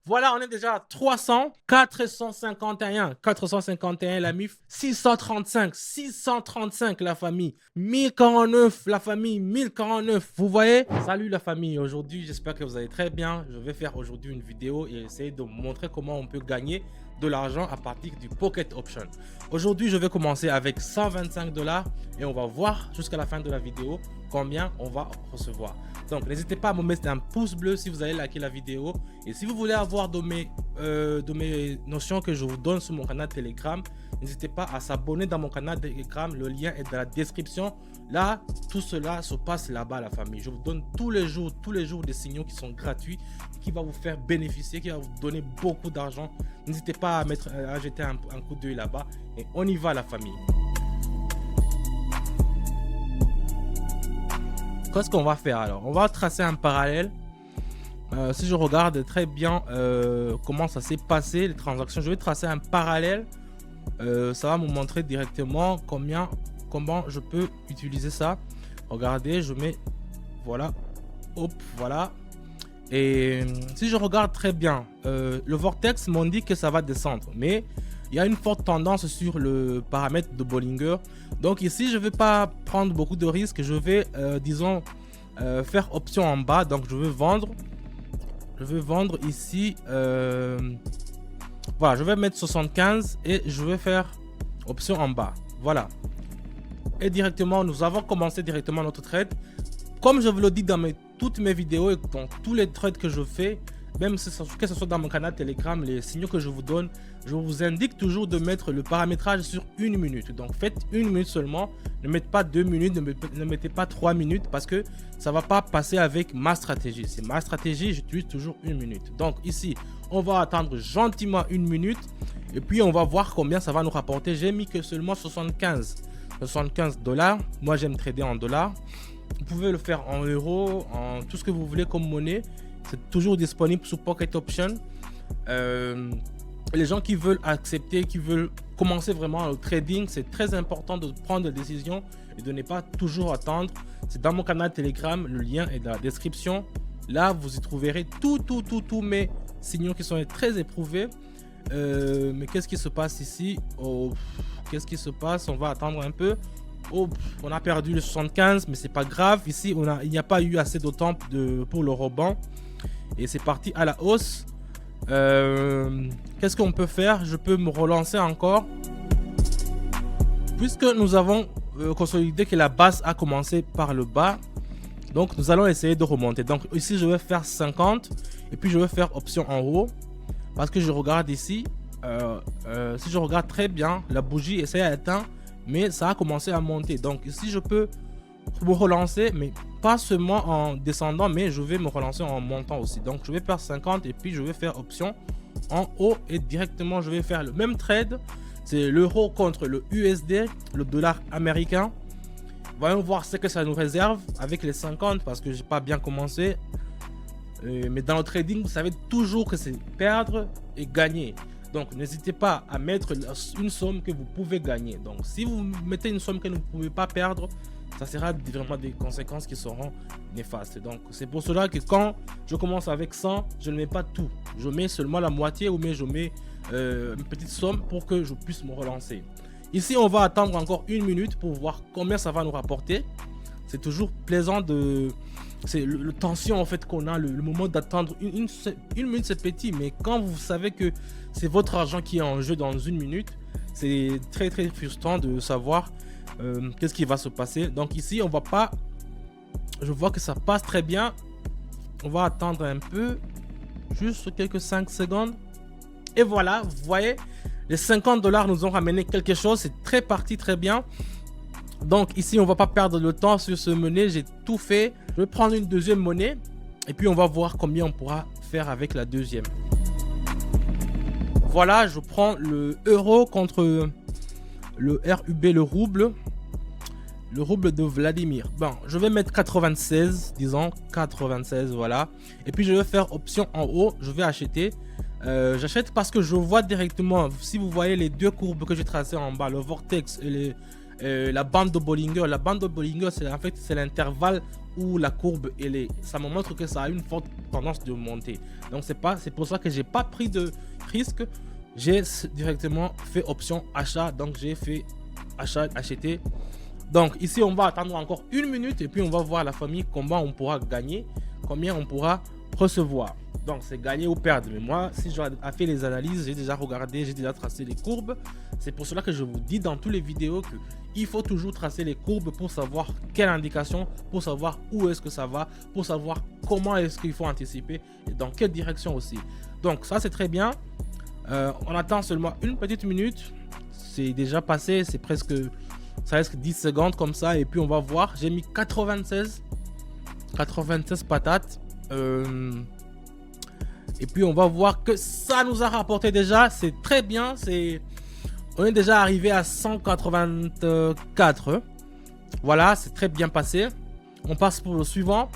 Voilà, on est déjà à 300, 451 la MIF, 635 la famille, 1049 la famille, 1049. Vous voyez? Salut la famille, aujourd'hui j'espère que vous allez très bien. Je vais faire aujourd'hui une vidéo et essayer de vous montrer comment on peut gagner de l'argent à partir du Pocket Option. Aujourd'hui je vais commencer avec 125 $ et on va voir jusqu'à la fin de la vidéo combien on va recevoir. Donc n'hésitez pas à me mettre un pouce bleu si vous avez liké la vidéo, et si vous voulez avoir de mes notions que je vous donne sur mon canal Telegram, n'hésitez pas à s'abonner dans mon canal Telegram, le lien est dans la description. Là, tout cela se passe là-bas la famille. Je vous donne tous les jours des signaux qui sont gratuits, qui va vous faire bénéficier, qui va vous donner beaucoup d'argent. N'hésitez pas à jeter un coup d'œil là-bas et on y va la famille. Qu'est-ce qu'on va faire alors? On va tracer un parallèle. Si je regarde très bien comment ça s'est passé, les transactions, je vais tracer un parallèle. Ça va me montrer directement comment je peux utiliser ça. Regardez, je mets, voilà, hop, voilà. Et si je regarde très bien, le vortex m'indique que ça va descendre, mais il y a une forte tendance sur le paramètre de Bollinger. Donc ici, je ne vais pas prendre beaucoup de risques. Je vais, disons, faire option en bas. Donc je vais vendre. Je vais vendre ici. Voilà, je vais mettre 75 et je vais faire option en bas. Voilà. Et directement, nous avons commencé directement notre trade. Comme je vous le dis dans toutes mes vidéos et dans tous les trades que je fais, même que ce soit dans mon canal Telegram, les signaux que je vous donne, je vous indique toujours de mettre le paramétrage sur 1 minute. Donc faites 1 minute seulement, ne mettez pas 2 minutes, ne mettez pas 3 minutes, parce que ça ne va pas passer avec ma stratégie. C'est ma stratégie, j'utilise toujours 1 minute. Donc ici, on va attendre gentiment 1 minute et puis on va voir combien ça va nous rapporter. J'ai mis que seulement 75 $. Moi j'aime trader en dollars. Vous pouvez le faire en euros, en tout ce que vous voulez comme monnaie. C'est toujours disponible sur Pocket Option. Les gens qui veulent accepter, qui veulent commencer vraiment le trading, c'est très important de prendre des décisions et de ne pas toujours attendre. C'est dans mon canal Telegram, le lien est dans la description. Là, vous y trouverez tous mes signaux qui sont très éprouvés. Mais qu'est-ce qui se passe ici? Oh, qu'est-ce qui se passe? On va attendre un peu. Oh, on a perdu le 75, mais c'est pas grave. Ici, il n'y a pas eu assez de temps pour le rebond. Et c'est parti à la hausse. Qu'est-ce qu'on peut faire? Je peux me relancer encore. Puisque nous avons consolidé que la base a commencé par le bas. Donc nous allons essayer de remonter. Donc ici je vais faire 50. Et puis je vais faire option en haut. Parce que je regarde ici. Si je regarde très bien, la bougie essaie d'atteindre. Mais ça a commencé à monter. Donc ici je peux me relancer, mais pas seulement en descendant, mais je vais me relancer en montant aussi. Donc je vais faire 50 et puis je vais faire option en haut et directement je vais faire le même trade. C'est l'euro contre le USD, le dollar américain. Voyons voir ce que ça nous réserve avec les 50 parce que j'ai pas bien commencé. Mais dans le trading, vous savez toujours que c'est perdre et gagner. Donc n'hésitez pas à mettre une somme que vous pouvez gagner. Donc si vous mettez une somme que vous ne pouvez pas perdre, ça sera vraiment des conséquences qui seront néfastes. Donc c'est pour cela que quand je commence avec 100, je ne mets pas tout. Je mets seulement la moitié ou mais je mets une petite somme pour que je puisse me relancer. Ici on va attendre encore 1 minute pour voir combien ça va nous rapporter. C'est toujours plaisant de... C'est le tension en fait qu'on a, le moment d'attendre. Une minute c'est petit, mais quand vous savez que c'est votre argent qui est en jeu dans 1 minute, c'est très frustrant de savoir qu'est-ce qui va se passer. Donc ici on va pas... Je vois que ça passe très bien. On va attendre un peu, juste quelques 5 secondes. Et voilà, vous voyez, les 50 $ nous ont ramené quelque chose. C'est très parti, très bien. Donc ici on va pas perdre le temps sur ce monnaie, j'ai tout fait. Je vais prendre une deuxième monnaie et puis on va voir combien on pourra faire avec la deuxième. Voilà, je prends le euro contre le RUB, le rouble de Vladimir. Bon, je vais mettre 96, disons 96, voilà. Et puis je vais faire option en haut, je vais acheter. J'achète parce que je vois directement, si vous voyez les deux courbes que j'ai tracées en bas, le vortex et la bande de Bollinger. La bande de Bollinger, c'est en fait c'est l'intervalle où la courbe ça me montre que ça a une forte tendance de monter. Donc c'est pour ça que j'ai pas pris de risque. J'ai directement fait option achat. Donc j'ai fait achat, acheter. Donc ici on va attendre encore 1 minute et puis on va voir la famille combien on pourra gagner, combien on pourra recevoir. Donc c'est gagner ou perdre. Mais moi, si je fais les analyses, j'ai déjà regardé, j'ai déjà tracé les courbes. C'est pour cela que je vous dis dans toutes les vidéos que il faut toujours tracer les courbes pour savoir quelle indication, pour savoir où est-ce que ça va, pour savoir comment est-ce qu'il faut anticiper et dans quelle direction aussi. Donc ça c'est très bien. On attend seulement 1 petite minute. C'est déjà passé, c'est presque, ça reste 10 secondes comme ça et puis on va voir. J'ai mis 96 patates. Et puis on va voir que ça nous a rapporté déjà, c'est très bien, on est déjà arrivé à 184. Voilà, c'est très bien passé. On passe pour le suivant.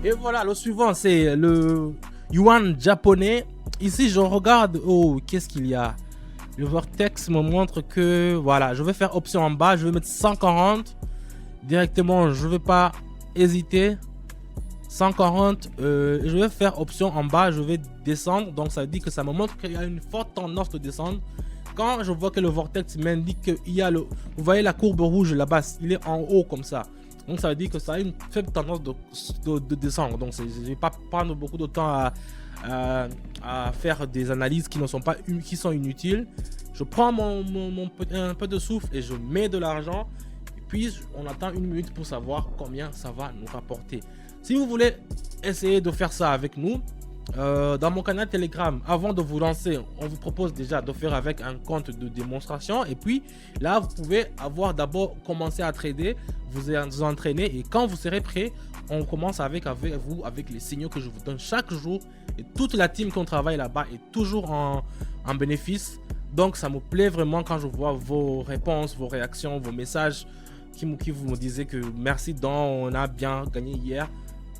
Et voilà, le suivant c'est le yuan japonais. Ici je regarde, oh qu'est-ce qu'il y a. Le vortex me montre que voilà, je vais faire option en bas, je vais mettre 140 directement, je vais pas hésiter. 140, je vais faire option en bas, je vais descendre. Donc ça dit que ça me montre qu'il y a une forte tendance de descendre. Quand je vois que le vortex m'indique qu'il y a vous voyez la courbe rouge là-bas, il est en haut comme ça. Donc ça veut dire que ça a une faible tendance de descendre. Donc je ne vais pas prendre beaucoup de temps à faire des analyses qui sont inutiles. Je prends un peu de souffle et je mets de l'argent. Puis on attend 1 minute pour savoir combien ça va nous rapporter. Si vous voulez essayer de faire ça avec nous, dans mon canal Telegram, avant de vous lancer, on vous propose déjà de faire avec un compte de démonstration. Et puis là, vous pouvez d'abord commencer à trader, vous entraîner. Et quand vous serez prêt, on commence avec vous, avec les signaux que je vous donne chaque jour. Et toute la team qu'on travaille là-bas est toujours en bénéfice. Donc ça me plaît vraiment quand je vois vos réponses, vos réactions, vos messages qui vous me disaient que merci on a bien gagné hier.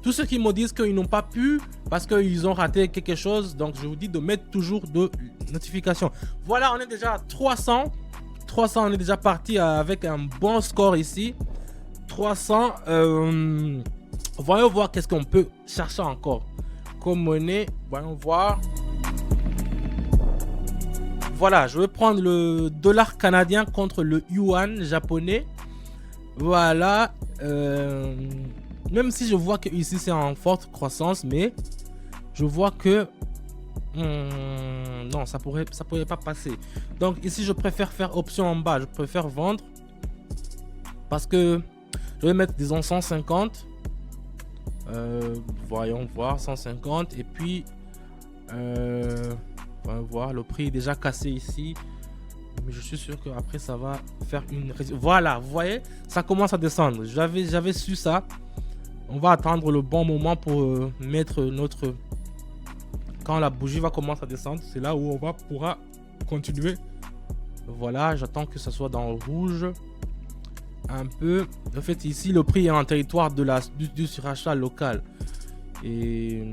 Tous ceux qui me disent qu'ils n'ont pas pu parce qu'ils ont raté quelque chose, donc je vous dis de mettre toujours de notifications. Voilà, on est déjà à 300, on est déjà parti avec un bon score ici. 300, voyons voir qu'est-ce qu'on peut chercher encore comme monnaie. Voyons voir. Voilà, je vais prendre le dollar canadien contre le yuan japonais. Voilà, même si je vois que ici c'est en forte croissance, mais je vois que non, ça pourrait pas passer. Donc ici je préfère faire option en bas, je préfère vendre parce que je vais mettre disons 150. Voyons voir 150 et puis on va voir, le prix est déjà cassé ici. Mais je suis sûr qu'après ça va faire une... Voilà, vous voyez, ça commence à descendre. J'avais su ça. On va attendre le bon moment pour mettre notre... Quand la bougie va commencer à descendre, c'est là où on pourra continuer. Voilà, j'attends que ça soit dans le rouge. Un peu. En fait, ici, le prix est en territoire du surachat local. Et...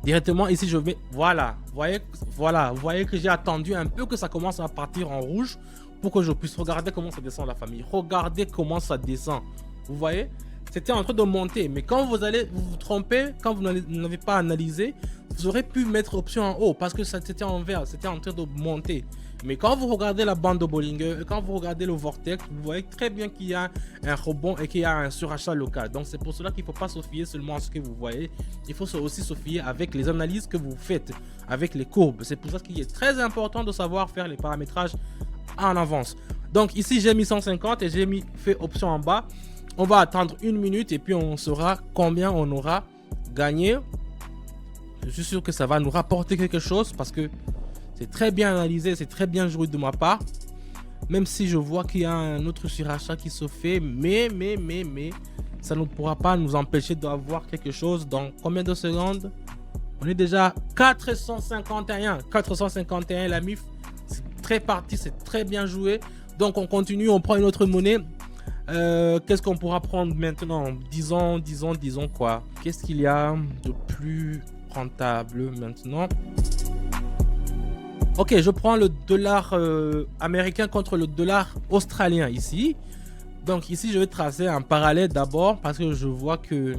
directement ici je vais, voilà, vous voyez que j'ai attendu un peu que ça commence à partir en rouge pour que je puisse regarder comment ça descend la famille. Regardez comment ça descend, vous voyez, c'était en train de monter, mais quand vous allez vous tromper, quand vous n'avez pas analysé, vous aurez pu mettre option en haut parce que c'était en vert, c'était en train de monter. Mais quand vous regardez la bande de Bollinger, quand vous regardez le vortex, vous voyez très bien qu'il y a un rebond et qu'il y a un surachat local. Donc c'est pour cela qu'il ne faut pas se fier seulement à ce que vous voyez. Il faut aussi se fier avec les analyses que vous faites, avec les courbes. C'est pour ça qu'il est très important de savoir faire les paramétrages en avance. Donc ici j'ai mis 150 et j'ai fait option en bas. On va attendre 1 minute et puis on saura combien on aura gagné. Je suis sûr que ça va nous rapporter quelque chose parce que c'est très bien analysé, c'est très bien joué de ma part. Même si je vois qu'il y a un autre surachat qui se fait. Mais, ça ne pourra pas nous empêcher d'avoir quelque chose dans combien de secondes? On est déjà 451. 451 la MIF. C'est très parti, c'est très bien joué. Donc on continue, on prend une autre monnaie. Qu'est-ce qu'on pourra prendre maintenant? Disons quoi? Qu'est-ce qu'il y a de plus rentable maintenant? Ok, je prends le dollar américain contre le dollar australien ici. Donc ici, je vais tracer un parallèle d'abord parce que je vois que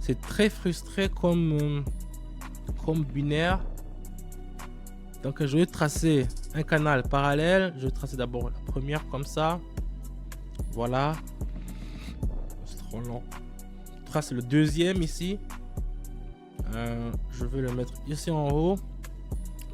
c'est très frustré comme binaire. Donc je vais tracer un canal parallèle. Je vais tracer d'abord la première comme ça. Voilà. C'est trop long. Je trace le deuxième ici. Je vais le mettre ici en haut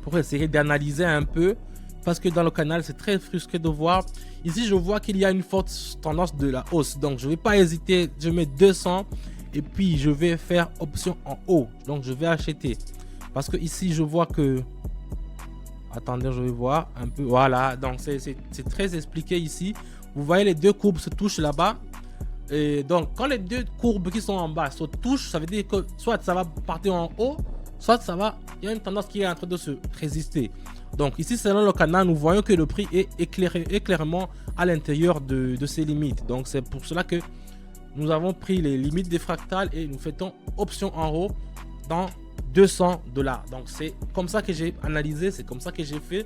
pour essayer d'analyser un peu parce que dans le canal c'est très frustré de voir. Ici je vois qu'il y a une forte tendance de la hausse, donc je vais pas hésiter, je mets 200 et puis je vais faire option en haut, donc je vais acheter parce que ici je vois que, attendez, je vais voir un peu, voilà, donc c'est très expliqué ici. Vous voyez les deux courbes se touchent là-bas. Et donc quand les deux courbes qui sont en bas se touchent, ça veut dire que soit ça va partir en haut, soit ça va, il y a une tendance qui est en train de se résister. Donc ici selon le canal, nous voyons que le prix est clairement à l'intérieur de ses limites. Donc c'est pour cela que nous avons pris les limites des fractales et nous faisons option en haut dans 200 $. Donc c'est comme ça que j'ai analysé, c'est comme ça que j'ai fait.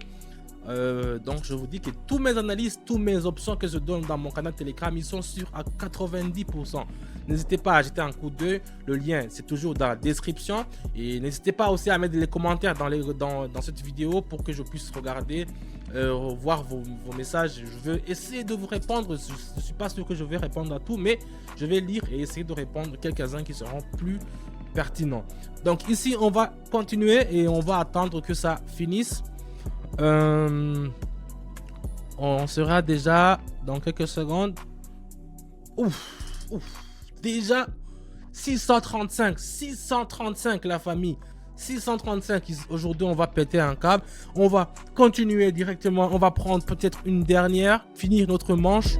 Donc je vous dis que tous mes analyses, tous mes options que je donne dans mon canal Telegram, ils sont sûrs à 90%. N'hésitez pas à jeter un coup d'œil, le lien c'est toujours dans la description. Et n'hésitez pas aussi à mettre les commentaires dans cette vidéo pour que je puisse regarder, voir vos messages. Je vais essayer de vous répondre, je ne suis pas sûr que je vais répondre à tout, mais je vais lire et essayer de répondre à quelques-uns qui seront plus pertinents. Donc ici on va continuer et on va attendre que ça finisse. On sera déjà dans quelques secondes. Déjà 635 la famille, 635. Aujourd'hui on va péter un câble. On va continuer directement. On va prendre peut-être une dernière, finir notre manche.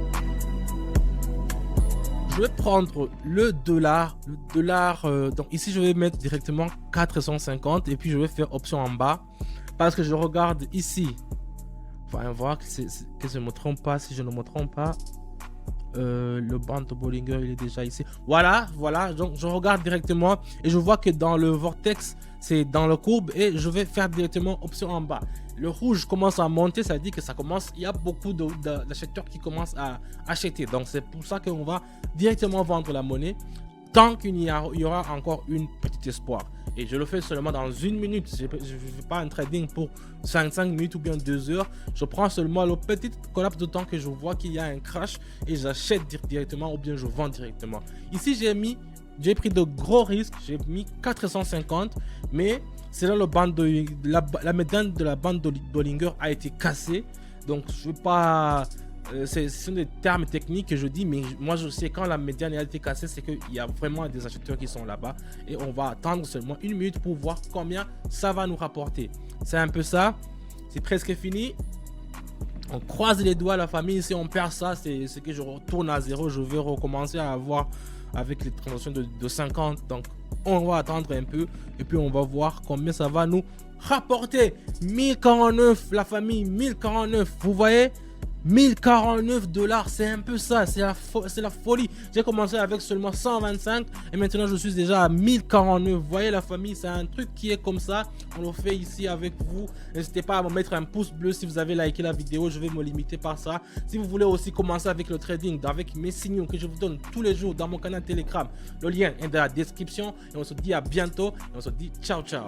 Je vais prendre le dollar. Donc ici je vais mettre directement 450 et puis je vais faire option en bas. Parce que je regarde ici, enfin voir que je ne me trompe pas, si je ne me trompe pas, le band de Bollinger il est déjà ici. Voilà, donc je regarde directement et je vois que dans le vortex, c'est dans le courbe et je vais faire directement option en bas. Le rouge commence à monter, ça veut dire que ça commence, il y a beaucoup d'acheteurs qui commencent à acheter. Donc c'est pour ça qu'on va directement vendre la monnaie tant qu'il y aura encore une petite espoir. Et je le fais seulement dans une minute. Je ne fais pas un trading pour 5 minutes ou bien 2 heures. Je prends seulement le petit collapse de temps que je vois qu'il y a un crash et j'achète directement ou bien je vends directement. Ici, j'ai pris de gros risques. J'ai mis 450, mais c'est là le bande de la médiane de la bande de Bollinger a été cassée. Donc, je ne vais pas... ce sont des termes techniques que je dis, mais moi je sais quand la médiane a été cassée, c'est qu'il y a vraiment des acheteurs qui sont là-bas et on va attendre seulement une minute pour voir combien ça va nous rapporter. C'est un peu ça, c'est presque fini. On croise les doigts la famille, si on perd ça, c'est que je retourne à zéro, je vais recommencer à avoir avec les transactions de 50. Donc on va attendre un peu et puis on va voir combien ça va nous rapporter. 1049 la famille, 1049, vous voyez, 1049 $, c'est un peu ça, c'est la folie. J'ai commencé avec seulement 125 et maintenant je suis déjà à 1049. Vous voyez la famille, c'est un truc qui est comme ça. On le fait ici avec vous. N'hésitez pas à me mettre un pouce bleu si vous avez liké la vidéo, je vais me limiter par ça. Si vous voulez aussi commencer avec le trading, avec mes signaux que je vous donne tous les jours dans mon canal Telegram, le lien est dans la description et on se dit à bientôt et on se dit ciao ciao.